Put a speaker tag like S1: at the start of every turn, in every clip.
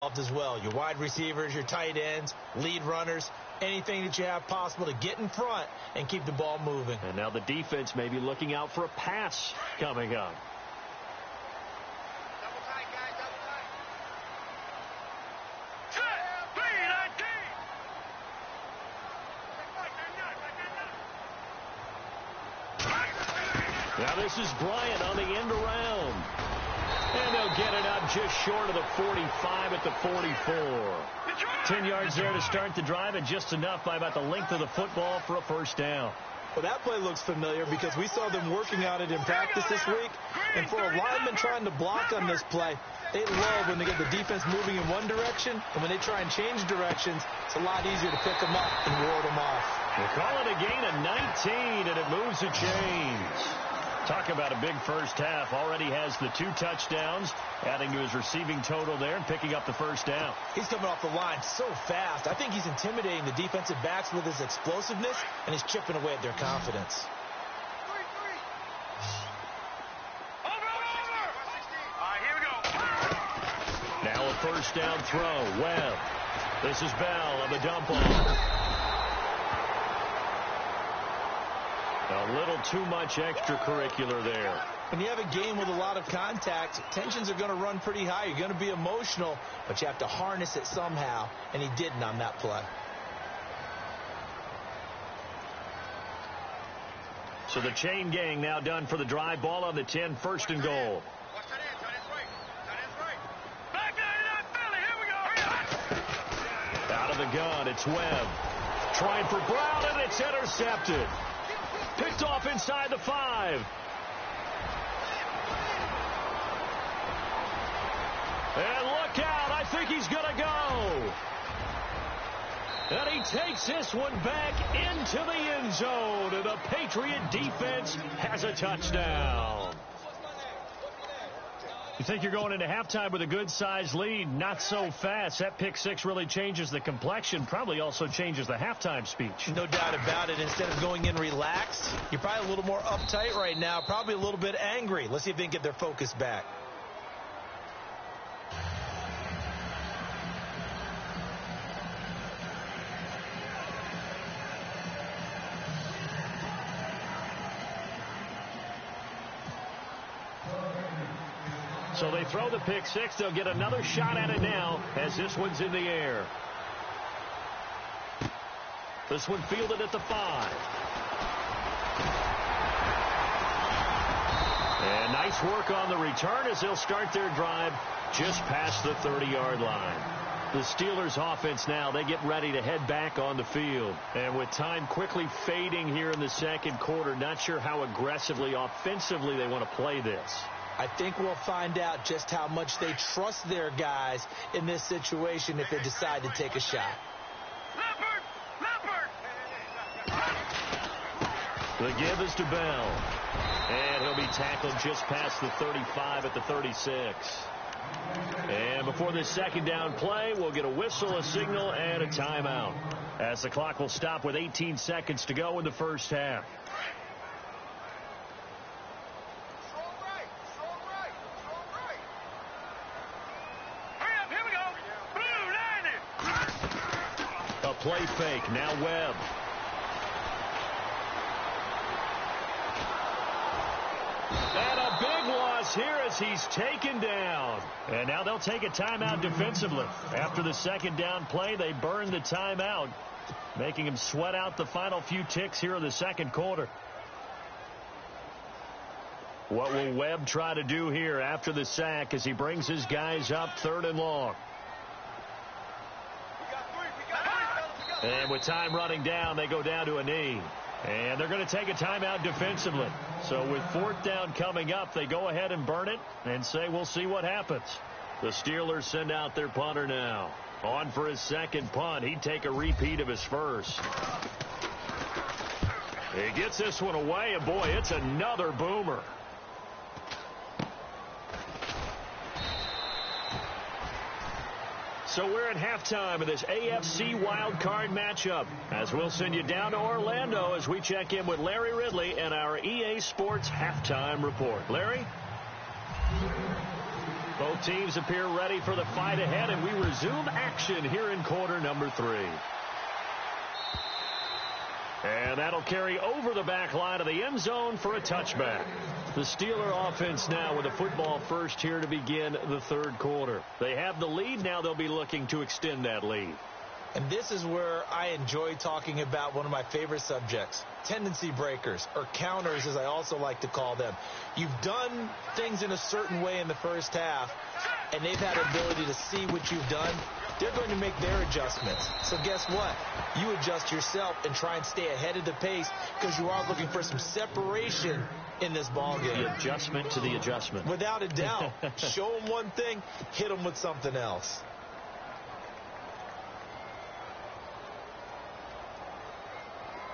S1: as well. Your wide receivers, your tight ends, lead runners, anything that you have possible to get in front and keep the ball moving.
S2: And now the defense may be looking out for a pass coming up.
S3: Double tight, guys, double tight.
S2: Now this is Bryant on the end around. And they'll get it out just short of the 45 at the 44. 10 yards there to start the drive, and just enough by about the length of the football for a first down.
S1: Well, that play looks familiar because we saw them working on it in practice this week. And for a lineman trying to block on this play, they love when they get the defense moving in one direction. And when they try and change directions, it's a lot easier to pick them up and ward them off.
S2: They call it a gain of 19, and it moves the chains. Talk about a big first half. Already has the 2 touchdowns, adding to his receiving total there and picking up the first down.
S1: He's coming off the line so fast. I think he's intimidating the defensive backs with his explosiveness, and he's chipping away at their confidence.
S2: Now a first down throw. Webb. This is Bell on the dump off. A little too much extracurricular there.
S1: When you have a game with a lot of contact, tensions are going to run pretty high. You're going to be emotional, but you have to harness it somehow, and he didn't on that play.
S2: So the chain gang now done for the drive. Ball on the 10, first and goal. Out of the gun, it's Webb. Trying for Brown, and it's intercepted. Picked off inside the 5. And look out, I think he's going to go. And he takes this one back into the end zone, and the Patriot defense has a touchdown. You think you're going into halftime with a good-sized lead? Not so fast. That pick 6 really changes the complexion, probably also changes the halftime speech.
S1: No doubt about it. Instead of going in relaxed, you're probably a little more uptight right now, probably a little bit angry. Let's see if they can get their focus back.
S2: So they throw the pick 6. They'll get another shot at it now as this one's in the air. This one fielded at the 5. And nice work on the return as they'll start their drive just past the 30-yard line. The Steelers offense now, they get ready to head back on the field. And with time quickly fading here in the second quarter, not sure how aggressively, offensively they want to play this.
S1: I think we'll find out just how much they trust their guys in this situation if they decide to take a shot.
S2: The give is to Bell. And he'll be tackled just past the 35 at the 36. And before this second down play, we'll get a whistle, a signal, and a timeout, as the clock will stop with 18 seconds to go in the first half. Play fake. Now Webb. And a big loss here as he's taken down. And now they'll take a timeout defensively. After the second down play, they burn the timeout, making him sweat out the final few ticks here in the second quarter. What will Webb try to do here after the sack as he brings his guys up 3rd and long? And with time running down, they go down to a knee. And they're going to take a timeout defensively. So with 4th down coming up, they go ahead and burn it and say we'll see what happens. The Steelers send out their punter now. On for his second punt. He'd take a repeat of his first. He gets this one away, and boy, it's another boomer. So we're at halftime of this AFC wildcard matchup, as we'll send you down to Orlando as we check in with Larry Ridley and our EA Sports halftime report. Larry? Both teams appear ready for the fight ahead, and we resume action here in quarter number 3. And that'll carry over the back line of the end zone for a touchback. The Steeler offense now with the football first here to begin the third quarter. They have the lead. Now they'll be looking to extend that lead.
S1: And this is where I enjoy talking about one of my favorite subjects, tendency breakers, or counters as I also like to call them. You've done things in a certain way in the first half, and they've had the ability to see what you've done. They're going to make their adjustments. So guess what? You adjust yourself and try and stay ahead of the pace because you are looking for some separation in this ballgame.
S2: The adjustment to the adjustment.
S1: Without a doubt. Show them one thing, hit them with something else.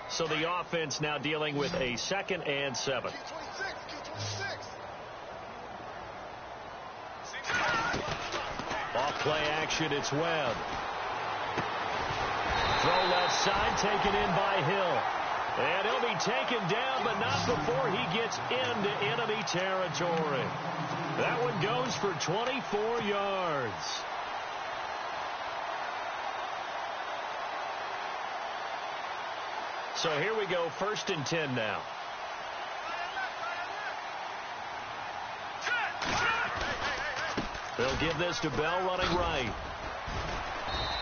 S2: So the offense now dealing with a 2nd and 7. Off play action, it's Webb. Throw left side, taken in by Hill. And he'll be taken down, but not before he gets into enemy territory. That one goes for 24 yards. So here we go, 1st and 10 now. They'll give this to Bell running right.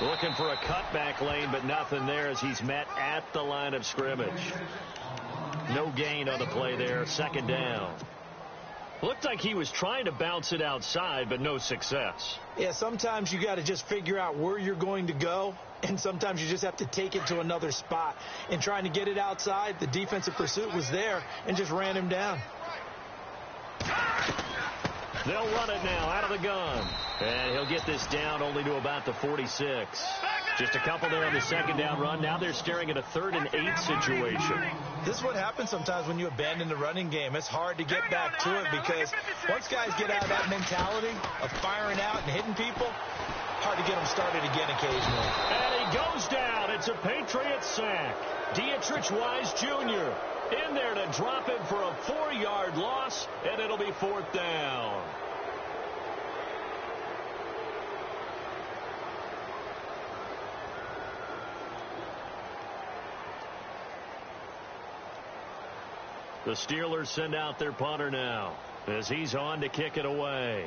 S2: Looking for a cutback lane, but nothing there as he's met at the line of scrimmage. No gain on the play there, 2nd down. Looked like he was trying to bounce it outside, but no success.
S1: Yeah, sometimes you got to just figure out where you're going to go, and sometimes you just have to take it to another spot. And trying to get it outside, the defensive pursuit was there and just ran him down.
S2: They'll run it now out of the gun. And he'll get this down only to about the 46. Just a couple there on the 2nd down run. Now they're staring at a 3rd and 8 situation.
S1: This is what happens sometimes when you abandon the running game. It's hard to get back to it because once guys get out of that mentality of firing out and hitting people, hard to get them started again occasionally.
S2: And he goes down. It's a Patriot sack. Dietrich Wise Jr. in there to drop it for a 4-yard loss, and it'll be 4th down. The Steelers send out their punter now as he's on to kick it away.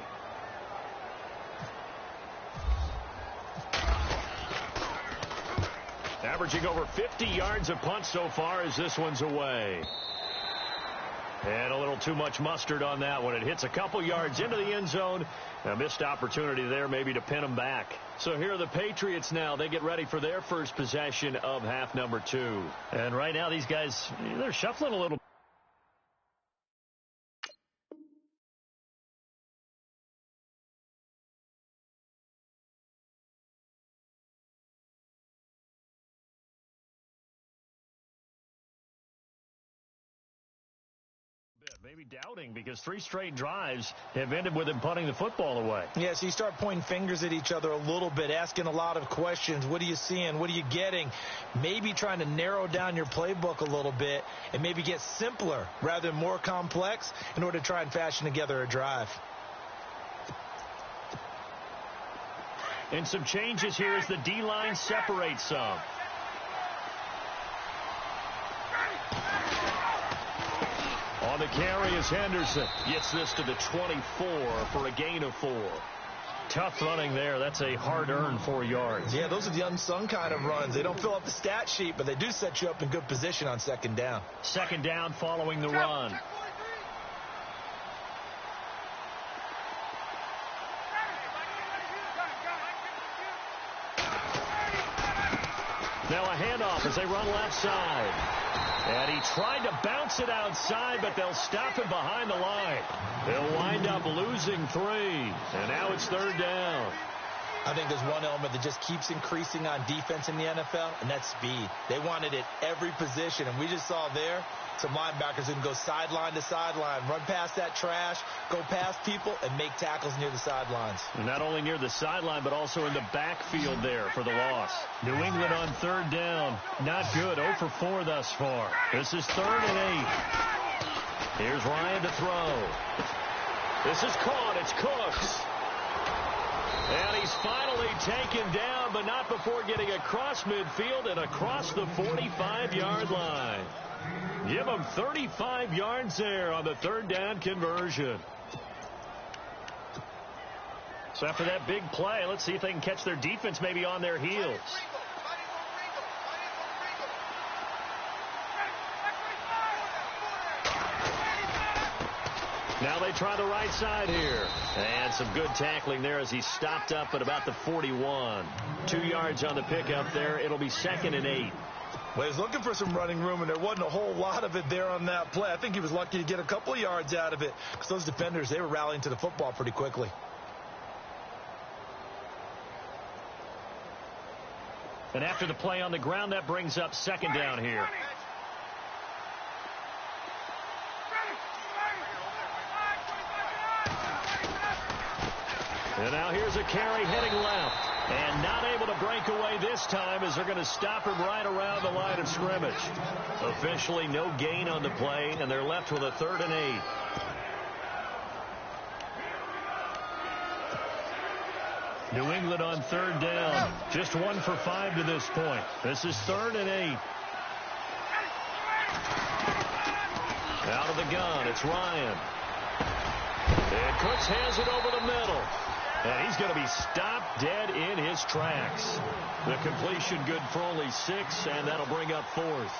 S2: Averaging over 50 yards a punt so far as this one's away. And a little too much mustard on that one. It hits a couple yards into the end zone. A missed opportunity there maybe to pin them back. So here are the Patriots now. They get ready for their first possession of half number 2. And right now these guys, they're shuffling a little. Maybe doubting because 3 straight drives have ended with him punting the football away.
S1: Yeah, so you start pointing fingers at each other a little bit, asking a lot of questions. What are you seeing? What are you getting? Maybe trying to narrow down your playbook a little bit and maybe get simpler rather than more complex in order to try and fashion together a drive.
S2: And some changes here as the D-line separates some. On the carry is Henderson. Gets this to the 24 for a gain of 4. Tough running there. That's a hard-earned 4 yards.
S1: Yeah, those are the unsung kind of runs. They don't fill up the stat sheet, but they do set you up in good position on 2nd down.
S2: 2nd down following the run. Now a handoff as they run left side. And he tried to bounce it outside, but they'll stop him behind the line. They'll wind up losing 3. And now it's 3rd down.
S1: I think there's one element that just keeps increasing on defense in the NFL, and that's speed. They want it at every position, and we just saw there some linebackers who can go sideline to sideline, run past that trash, go past people, and make tackles near the sidelines.
S2: Not only near the sideline, but also in the backfield there for the loss. New England on 3rd down. Not good. 0 for 4 thus far. This is 3rd and 8. Here's Ryan to throw. This is caught. It's Cooks. And he's finally taken down, but not before getting across midfield and across the 45-yard line. Give him 35 yards there on the third down conversion. So after that big play, let's see if they can catch their defense maybe on their heels. Now they try the right side here. And some good tackling there as he stopped up at about the 41. 2 yards on the pickup there. It'll be 2nd and 8.
S1: Well, he's looking for some running room, and there wasn't a whole lot of it there on that play. I think he was lucky to get a couple of yards out of it because those defenders, they were rallying to the football pretty quickly.
S2: And after the play on the ground, that brings up 2nd down here. And now here's a carry heading left. And not able to break away this time as they're going to stop him right around the line of scrimmage. Officially no gain on the play, and they're left with a 3rd and 8. New England on 3rd down. Just 1 for 5 to this point. This is 3rd and 8. Out of the gun, it's Ryan. And Cooks has it over the middle. And he's going to be stopped dead in his tracks. The completion good for only 6, and that'll bring up 4th.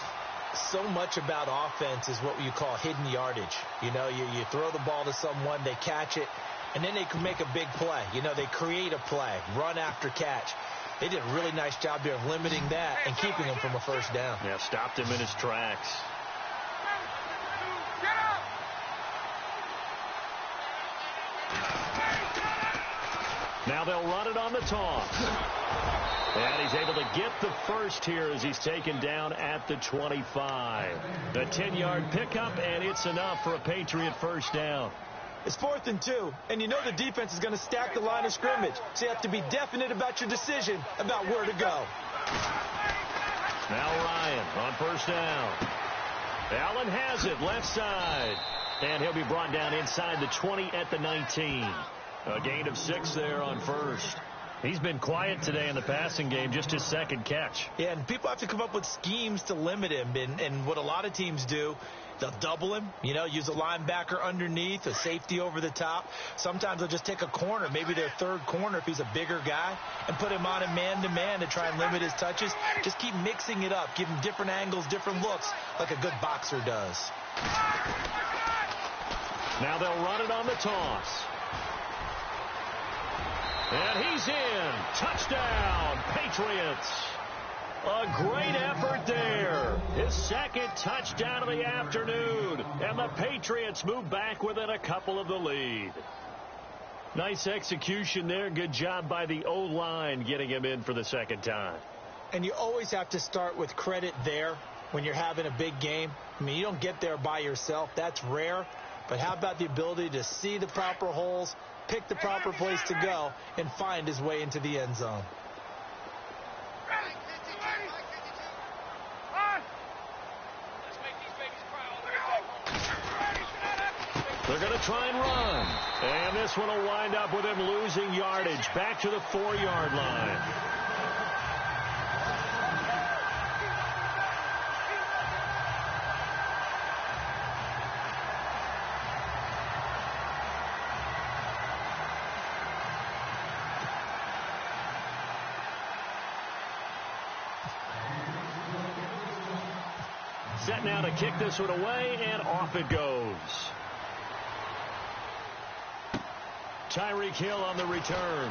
S1: So much about offense is what you call hidden yardage. You know, you throw the ball to someone, they catch it, and then they can make a big play. You know, they create a play, run after catch. They did a really nice job there of limiting that and keeping him from a 1st down.
S2: Yeah, stopped him in his tracks. Now they'll run it on the toss. And he's able to get the first here as he's taken down at the 25. The 10-yard pickup, and it's enough for a Patriot 1st down.
S1: It's 4th and 2, and you know the defense is going to stack the line of scrimmage. So you have to be definite about your decision about where to go.
S2: Now Ryan on 1st down. Allen has it left side. And he'll be brought down inside the 20 at the 19. A gain of 6 there on 1st. He's been quiet today in the passing game, just his 2nd catch.
S1: Yeah, and people have to come up with schemes to limit him. And what a lot of teams do, they'll double him, you know, use a linebacker underneath, a safety over the top. Sometimes they'll just take a corner, maybe their 3rd corner if he's a bigger guy, and put him on a man-to-man to try and limit his touches. Just keep mixing it up, give him different angles, different looks, like a good boxer does.
S2: Now they'll run it on the toss. And he's in. Touchdown, Patriots. A great effort there. His 2nd touchdown of the afternoon. And the Patriots move back within a couple of the lead. Nice execution there. Good job by the O-line getting him in for the 2nd time.
S1: And you always have to start with credit there when you're having a big game. I mean, you don't get there by yourself. That's rare. But how about the ability to see the proper holes, pick the proper place to go, and find his way into the end zone?
S2: They're going to try and run. And this one will wind up with him losing yardage back to the 4-yard line. Set now to kick this one away, and off it goes. Tyreek Hill on the return.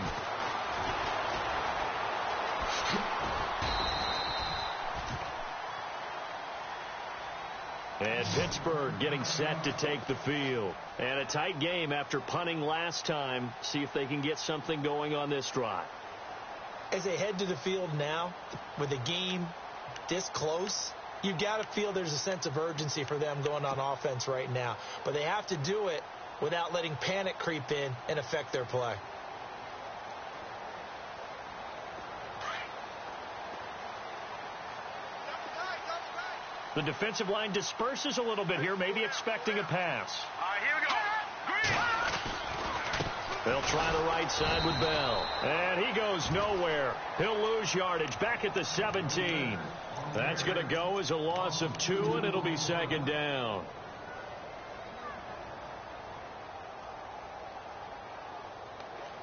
S2: And Pittsburgh getting set to take the field. And a tight game after punting last time. See if they can get something going on this drive.
S1: As they head to the field now, with the game this close, you've got to feel there's a sense of urgency for them going on offense right now. But they have to do it without letting panic creep in and affect their play.
S2: The defensive line disperses a little bit here, maybe expecting a pass.
S3: All right, here we go. Green.
S2: They'll try the right side with Bell. And he goes nowhere. He'll lose yardage back at the 17. That's going to go as a loss of 2, and it'll be second down.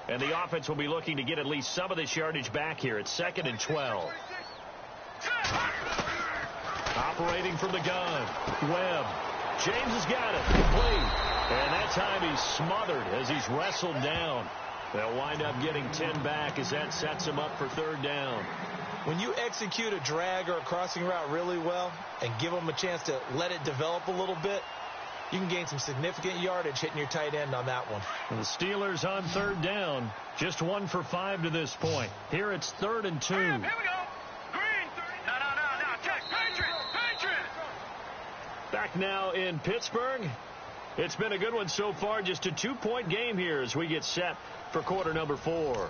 S2: And the offense will be looking to get at least some of this yardage back here. It's 2nd and 12. Operating from the gun. Webb. James has got it. Complete. And that time he's smothered as he's wrestled down. They'll wind up getting 10 back as that sets him up for 3rd down.
S1: When you execute a drag or a crossing route really well and give them a chance to let it develop a little bit, you can gain some significant yardage hitting your tight end on that one.
S2: And the Steelers on 3rd down. Just 1 for 5 to this point. Here it's 3rd and 2.
S3: Here we go. Green. No. Check. Patriot.
S2: Back now in Pittsburgh. It's been a good one so far. Just a 2-point game here as we get set for quarter number 4.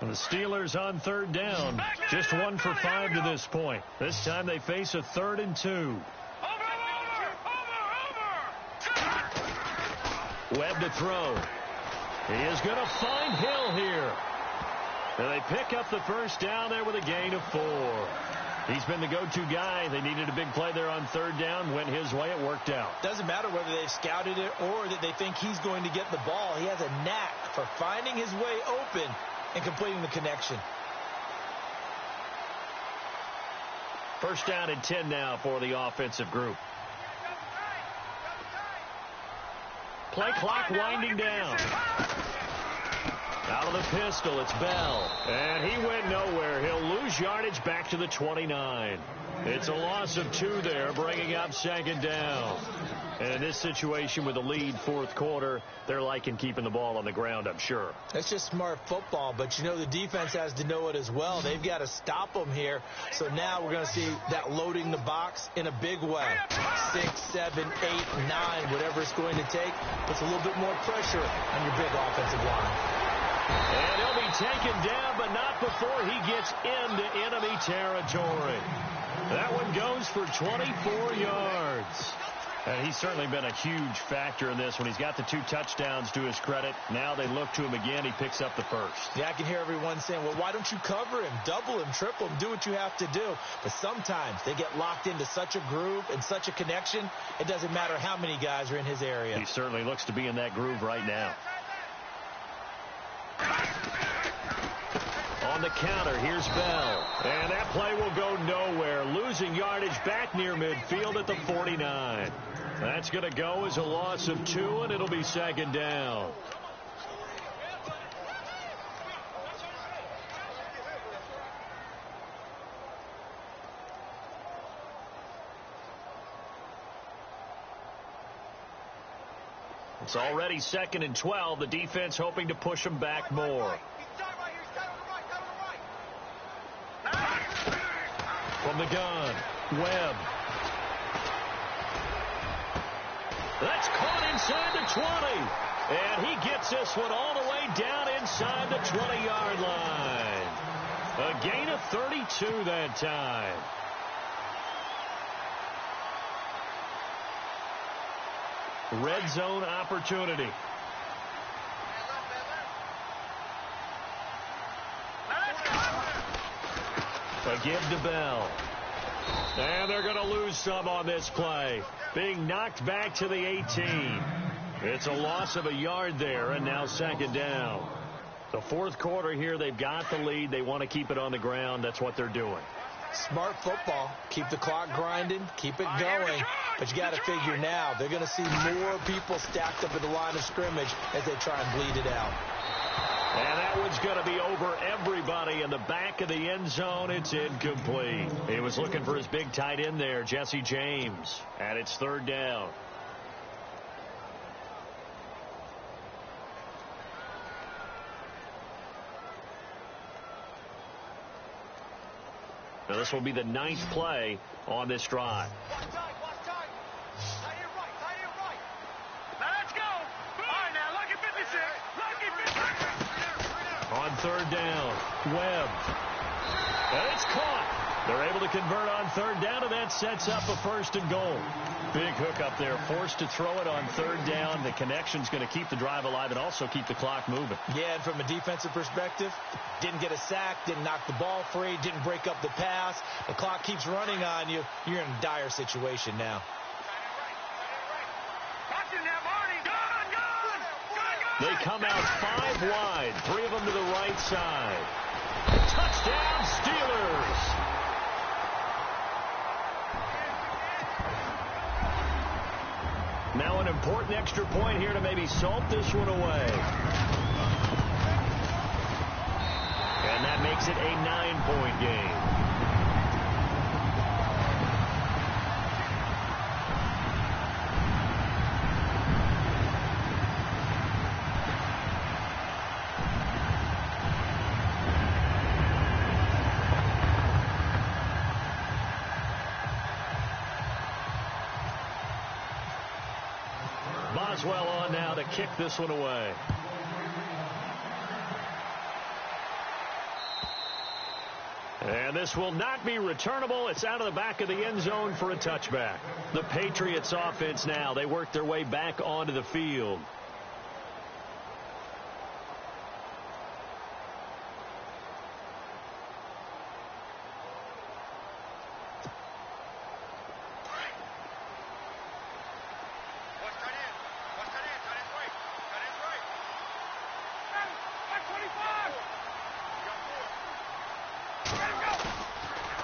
S2: The Steelers on 3rd down. Just 1 for 5 to this point. This time they face a 3rd and 2.
S3: Over.
S2: Webb to throw. He is going to find Hill here. And they pick up the first down there with a gain of 4. He's been the go-to guy. They needed a big play there on 3rd down. Went his way. It worked out.
S1: Doesn't matter whether they've scouted it or that they think he's going to get the ball. He has a knack for finding his way open and completing the connection.
S2: First down and 10 now for the offensive group. Play clock winding down. Out of the pistol, it's Bell. And he went nowhere. He'll lose yardage back to the 29. It's a loss of 2 there, bringing up 2nd down. And in this situation with a lead 4th quarter, they're liking keeping the ball on the ground, I'm sure.
S1: That's just smart football, but you know the defense has to know it as well. They've got to stop them here. So now we're going to see that loading the box in a big way. 6, 7, 8, 9, whatever it's going to take, puts a little bit more pressure on your big offensive line.
S2: And he'll be taken down, but not before he gets into enemy territory. That one goes for 24 yards. And he's certainly been a huge factor in this when he's got the 2 touchdowns to his credit. Now they look to him again. He picks up the first.
S1: Yeah, I can hear everyone saying, well, why don't you cover him, double him, triple him, do what you have to do. But sometimes they get locked into such a groove and such a connection, it doesn't matter how many guys are in his area.
S2: He certainly looks to be in that groove right now. On the counter, here's Bell. And that play will go nowhere. Losing yardage back near midfield at the 49. That's going to go as a loss of 2, and it'll be 2nd down. It's already 2nd and 12. The defense hoping to push them back more. From the gun, Webb. That's caught inside the 20. And he gets this one all the way down inside the 20-yard line. A gain of 32 that time. Red zone opportunity. A give to Bell. And they're going to lose some on this play. Being knocked back to the 18. It's a loss of a yard there, and now 2nd down. The 4th quarter here, they've got the lead. They want to keep it on the ground. That's what they're doing.
S1: Smart football. Keep the clock grinding. Keep it going. But you got to figure now, they're going to see more people stacked up at the line of scrimmage as they try and bleed it out.
S2: And that one's going to be over everybody in the back of the end zone. It's incomplete. He was looking for his big tight end there, Jesse James. And it's 3rd down. Now this will be the 9th play on this drive. on third down. Webb. And it's caught. They're able to convert on third down, and that sets up a first and goal. Big hook up there. Forced to throw it on third down. The connection's going to keep the drive alive and also keep the clock moving.
S1: Yeah, and from a defensive perspective, didn't get a sack, didn't knock the ball free, didn't break up the pass. The clock keeps running on you. You're in a dire situation now.
S2: They come out 5 wide, 3 of them to the right side. Touchdown, Steelers! Now an important extra point here to maybe salt this one away. And that makes it a 9-point game. Boswell on now to kick this one away. And this will not be returnable. It's out of the back of the end zone for a touchback. The Patriots offense now. They work their way back onto the field.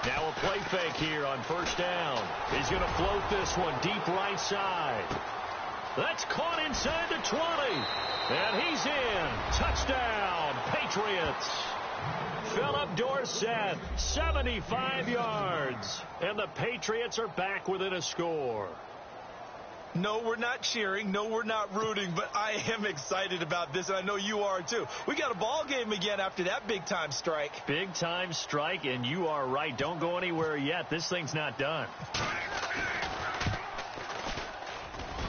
S2: Now a play fake here on first down. He's going to float this one deep right side. That's caught inside the 20. And he's in. Touchdown, Patriots. Philip Dorsett, 75 yards. And the Patriots are back within a score.
S1: No, we're not cheering. No, we're not rooting. But I am excited about this, and I know you are too. We got a ball game again after that big-time strike.
S2: Big-time strike, and you are right. Don't go anywhere yet. This thing's not done.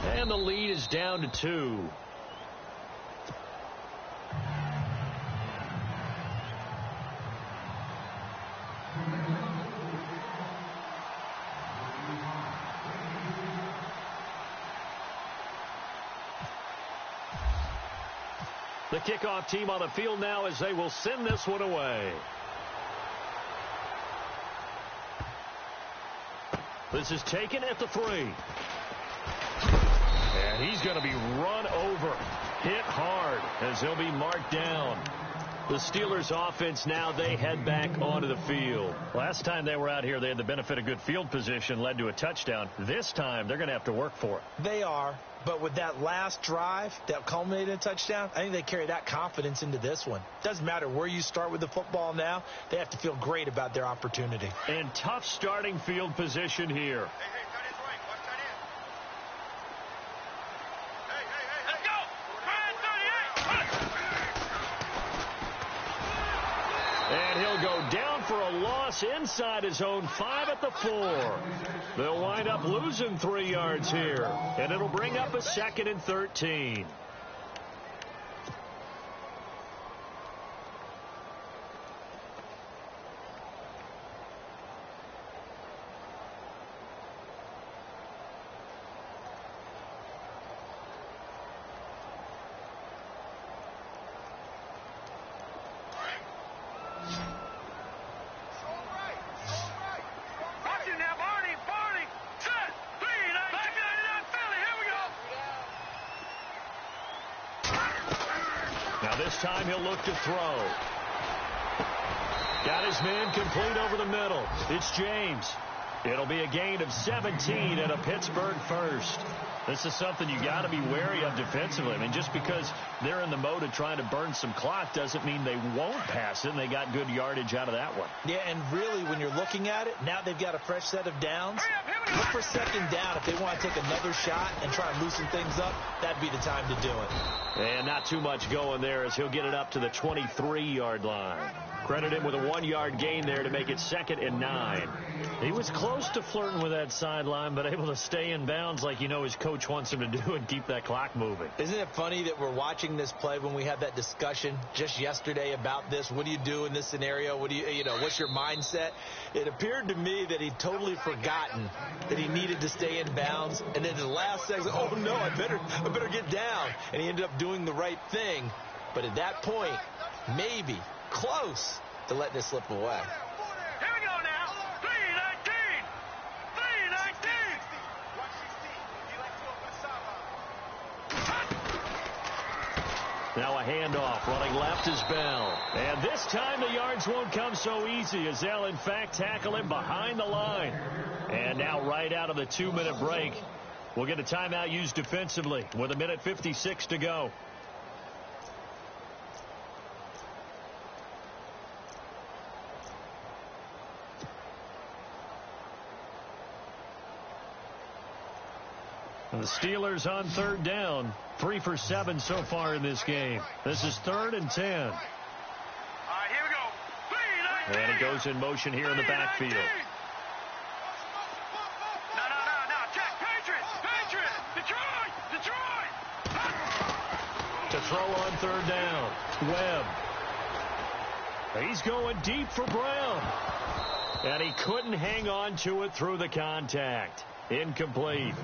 S2: And the lead is down to 2. The kickoff team on the field now as they will send this one away. This is taken at the 3. And he's going to be run over, hit hard as he'll be marked down. The Steelers offense now, they head back onto the field. Last time they were out here, they had the benefit of good field position, led to a touchdown. This time, they're going to have to work for it.
S1: They are. But with that last drive that culminated in a touchdown, I think they carry that confidence into this one. Doesn't matter where you start with the football now. They have to feel great about their opportunity.
S2: And tough starting field position here. And he'll go down for a loss inside his own 5 at the 4. They'll wind up losing 3 yards here. And it'll bring up a 2nd and 13. Now this time he'll look to throw. Got his man complete over the middle. It's James. It'll be a gain of 17 and a Pittsburgh first. This is something you got to be wary of defensively. I mean, just because they're in the mode of trying to burn some clock doesn't mean they won't pass it, and they got good yardage out of that one.
S1: Yeah, and really, when you're looking at it, now they've got a fresh set of downs. Look for second down. If they want to take another shot and try and loosen things up, that'd be the time to do it.
S2: And not too much going there as he'll get it up to the 23-yard line. Credit him with a 1-yard gain there to make it 2nd and 9. He was close to flirting with that sideline, but able to stay in bounds like his coach wants him to do and keep that clock moving.
S1: Isn't it funny that we're watching this play when we had that discussion just yesterday about this? What do you do in this scenario? What do what's your mindset? It appeared to me that he'd totally forgotten that he needed to stay in bounds, and then in the last second, oh no, I better get down. And he ended up doing the right thing. But at that point, maybe close to letting it slip away.
S3: Here we go now. 3-19. 3-19.
S2: Now a handoff. Running left is Bell. And this time the yards won't come so easy as they'll, in fact, tackle him behind the line. And now right out of the 2-minute break, we'll get a timeout used defensively with 1:56 to go. The Steelers on 3rd down. 3 for 7 so far in this game. This is 3rd and 10.
S3: All right, here we go. 3-19.
S2: And it goes in motion here in the backfield.
S3: No. Check. Patriots. Detroit.
S2: To throw on 3rd down. Webb. He's going deep for Brown. And he couldn't hang on to it through the contact. Incomplete.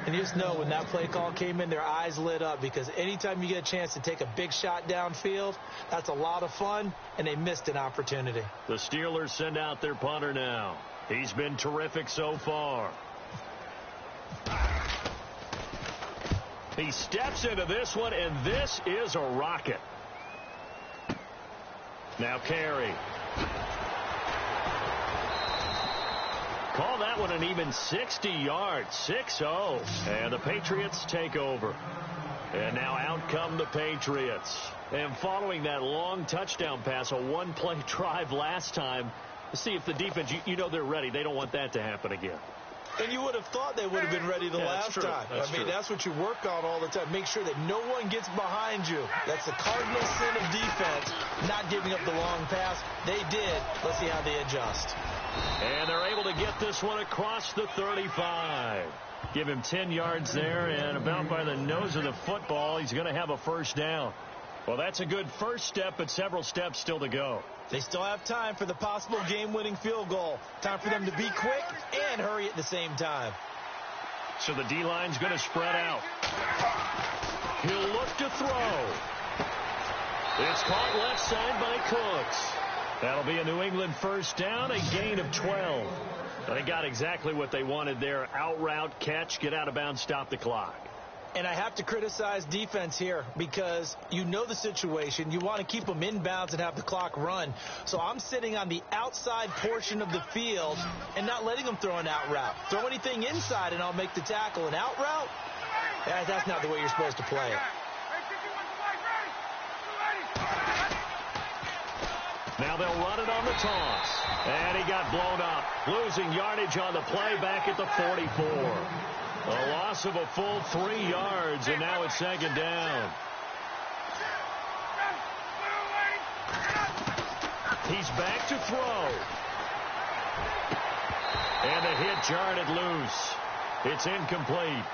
S1: And you just know when that play call came in, their eyes lit up, because anytime you get a chance to take a big shot downfield, that's a lot of fun, and they missed an opportunity.
S2: The Steelers send out their punter now. He's been terrific so far. He steps into this one, and this is a rocket. Now Carey. Call that one an even 60 yards. 6-0. And the Patriots take over. And now out come the Patriots. And following that long touchdown pass, a one-play drive last time, see if the defense, they're ready. They don't want that to happen again.
S1: And you would have thought they would have been ready the last time. That's what you work on all the time. Make sure that no one gets behind you. That's the cardinal sin of defense, not giving up the long pass. They did. Let's see how they adjust.
S2: And they're able to get this one across the 35. Give him 10 yards there, and about by the nose of the football, he's going to have a first down. Well, that's a good first step, but several steps still to go.
S1: They still have time for the possible game-winning field goal. Time for them to be quick and hurry at the same time.
S2: So the D-line's going to spread out. He'll look to throw. It's caught left side by Cooks. That'll be a New England first down, a gain of 12. They got exactly what they wanted there. Out route, catch, get out of bounds, stop the clock.
S1: And I have to criticize defense here because you know the situation. You want to keep them inbounds and have the clock run. So I'm sitting on the outside portion of the field and not letting them throw an out route. Throw anything inside and I'll make the tackle. An out route? That's not the way you're supposed to play it.
S2: Now they'll run it on the toss. And he got blown up. Losing yardage on the play back at the 44. A loss of a full 3 yards, and now it's second down. He's back to throw. And the hit jarred it loose. It's incomplete.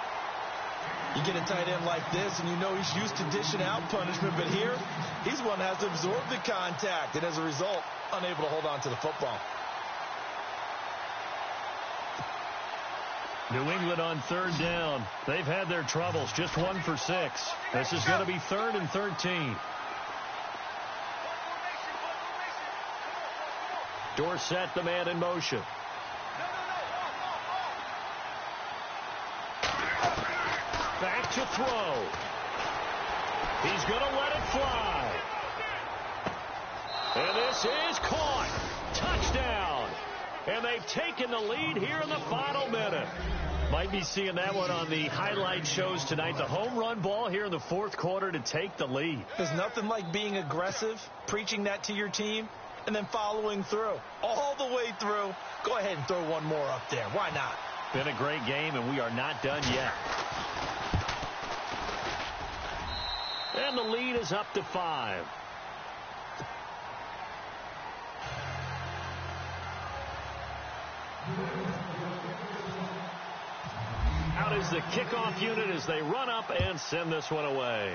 S1: You get a tight end like this, and you know he's used to dishing out punishment, but here, he's one that has to absorb the contact, and as a result, unable to hold on to the football.
S2: New England on third down. They've had their troubles. Just 1 for 6. This is going to be 3rd and 13. Dorsett, the man in motion. Back to throw. He's going to let it fly. And this is caught. Touchdown. And they've taken the lead here in the final minute. Might be seeing that one on the highlight shows tonight. The home run ball here in the 4th quarter to take the lead.
S1: There's nothing like being aggressive, preaching that to your team, and then following through all the way through. Go ahead and throw one more up there. Why not?
S2: Been a great game, and we are not done yet. And the lead is up to 5. Out is the kickoff unit as they run up and send this one away.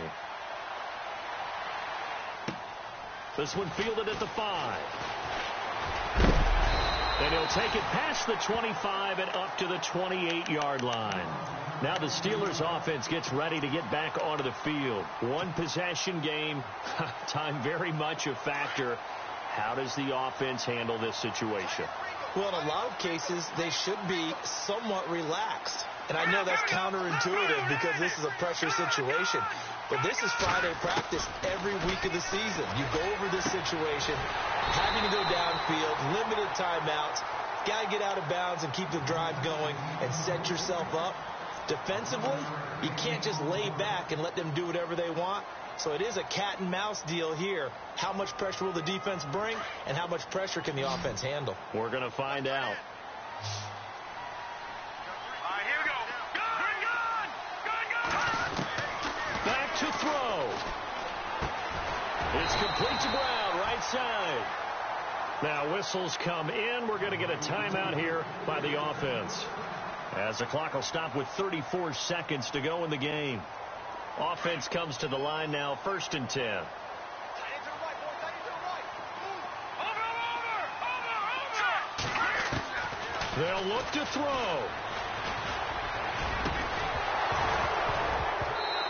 S2: This one fielded at the 5. And he'll take it past the 25 and up to the 28-yard line. Now the Steelers offense gets ready to get back onto the field. One possession game. Time very much a factor. How does the offense handle this situation?
S1: Well, in a lot of cases, they should be somewhat relaxed. And I know that's counterintuitive because this is a pressure situation. But this is Friday practice every week of the season. You go over this situation, having to go downfield, limited timeouts, got to get out of bounds and keep the drive going and set yourself up. Defensively, you can't just lay back and let them do whatever they want. So it is a cat and mouse deal here. How much pressure will the defense bring, and how much pressure can the offense handle?
S2: We're going to find out.
S3: All right, here we go. Gun!
S2: Back to throw. It's complete to Brown, right side. Now whistles come in. We're going to get a timeout here by the offense, as the clock will stop with 34 seconds to go in the game. Offense comes to the line now, 1st and 10. They'll look to throw.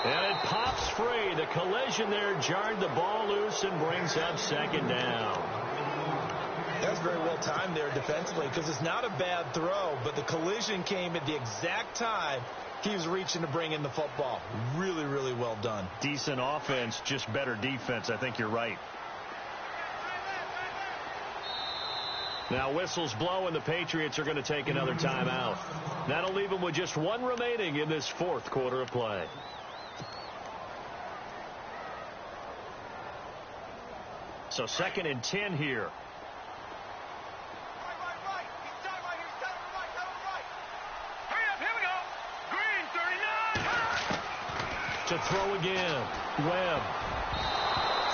S2: And it pops free. The collision there jarred the ball loose and brings up 2nd down.
S1: That's very well timed there defensively because it's not a bad throw, but the collision came at the exact time he was reaching to bring in the football. Really, really well done.
S2: Decent offense, just better defense. I think you're right. Now whistles blow, and the Patriots are going to take another timeout. That'll leave them with just one remaining in this 4th quarter of play. So 2nd and 10 here. To throw again. Webb.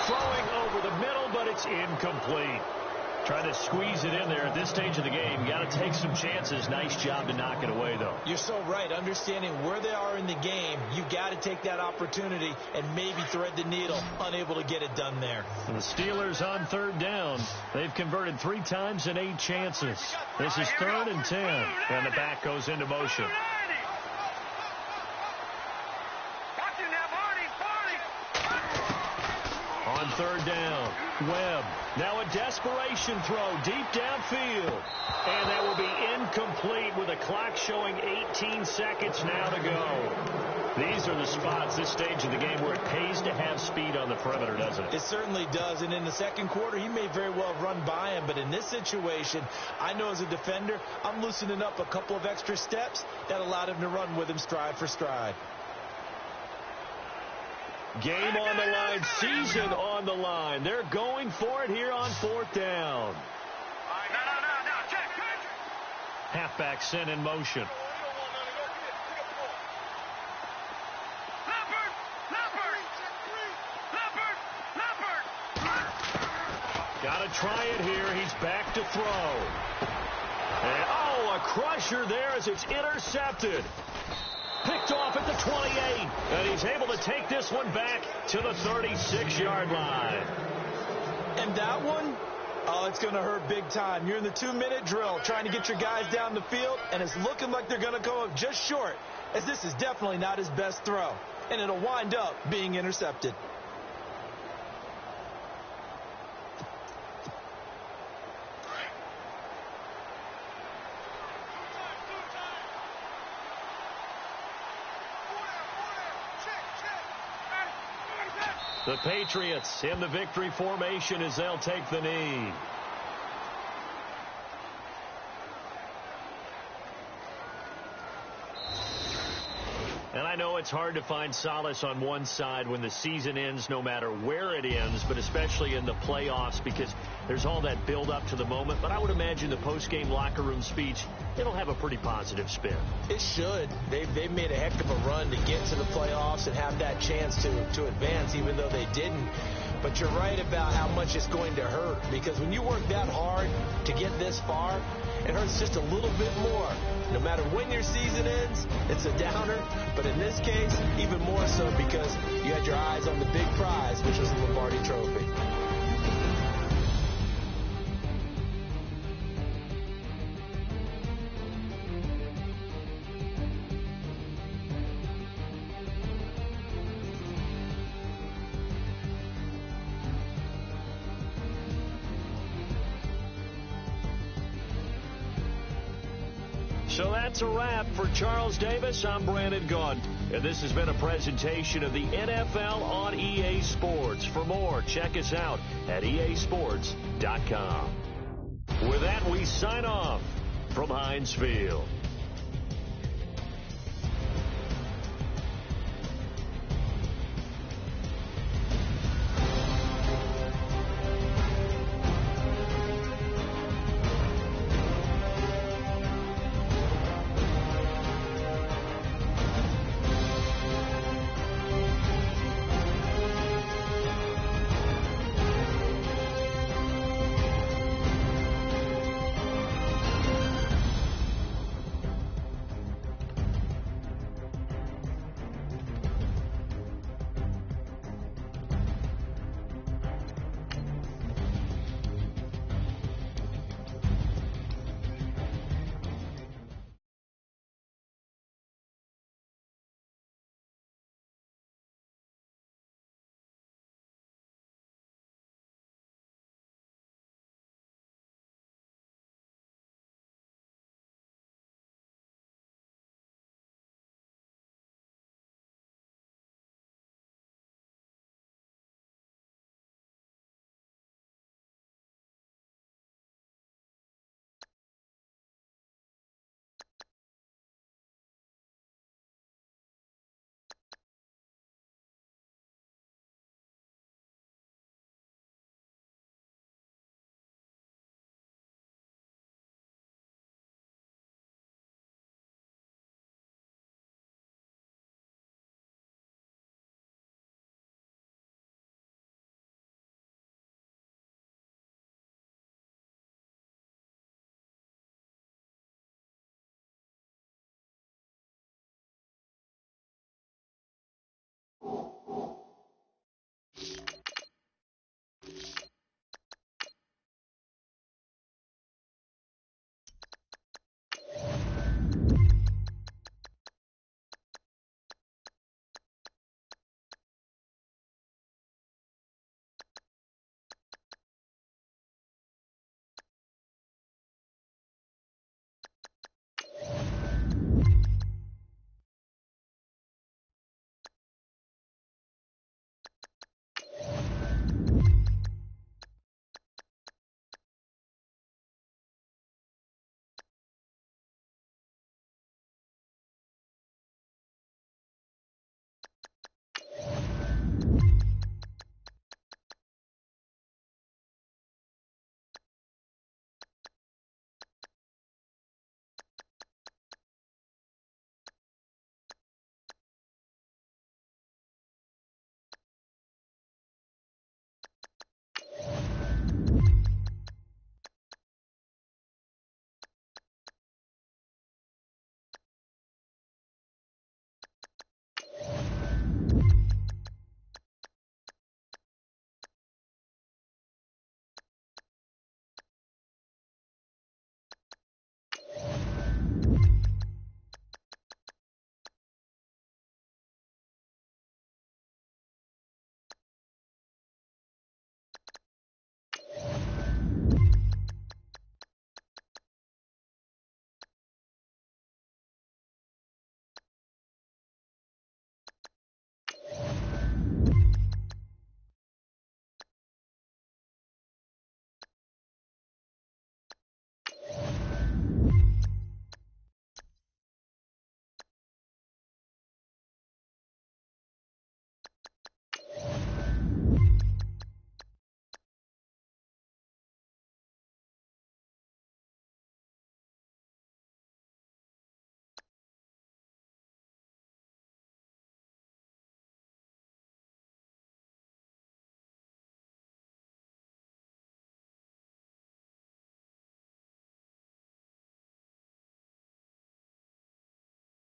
S2: Throwing over the middle, but it's incomplete. Trying to squeeze it in there at this stage of the game. Got to take some chances. Nice job to knock it away, though.
S1: You're so right. Understanding where they are in the game, you got to take that opportunity and maybe thread the needle. Unable to get it done there.
S2: And the Steelers on 3rd down. They've converted 3 times in 8 chances. This is 3rd and 10. And the back goes into motion. On 3rd down, Webb. Now a desperation throw deep downfield. And that will be incomplete with a clock showing 18 seconds now to go. These are the spots, this stage of the game, where it pays to have speed on the perimeter, doesn't it?
S1: It certainly does. And in the 2nd quarter, he may very well run by him. But in this situation, I know as a defender, I'm loosening up a couple of extra steps that allowed him to run with him stride for stride.
S2: Game on the line, season on the line. They're going for it here on 4th down. Halfback sent in motion. Got to try it here. He's back to throw. And, a crusher there as it's intercepted. Picked off at the 28, and he's able to take this one back to the 36-yard line.
S1: And that one, it's going to hurt big time. You're in the 2-minute drill trying to get your guys down the field, and it's looking like they're going to come up just short, as this is definitely not his best throw, and it'll wind up being intercepted.
S2: The Patriots in the victory formation as they'll take the knee. And I know it's hard to find solace on one side when the season ends, no matter where it ends, but especially in the playoffs because there's all that build-up to the moment. But I would imagine the post-game locker room speech, it'll have a pretty positive spin.
S1: It should. They've made a heck of a run to get to the playoffs and have that chance to advance, even though they didn't. But you're right about how much it's going to hurt, because when you work that hard to get this far, it hurts just a little bit more. No matter when your season ends, it's a downer. But in this case, even more so because you had your eyes on the big prize, which was the Lombardi Trophy.
S2: So that's a wrap for Charles Davis. I'm Brandon Gaudin, and this has been a presentation of the NFL on EA Sports. For more, check us out at easports.com. With that, we sign off from Heinz Field.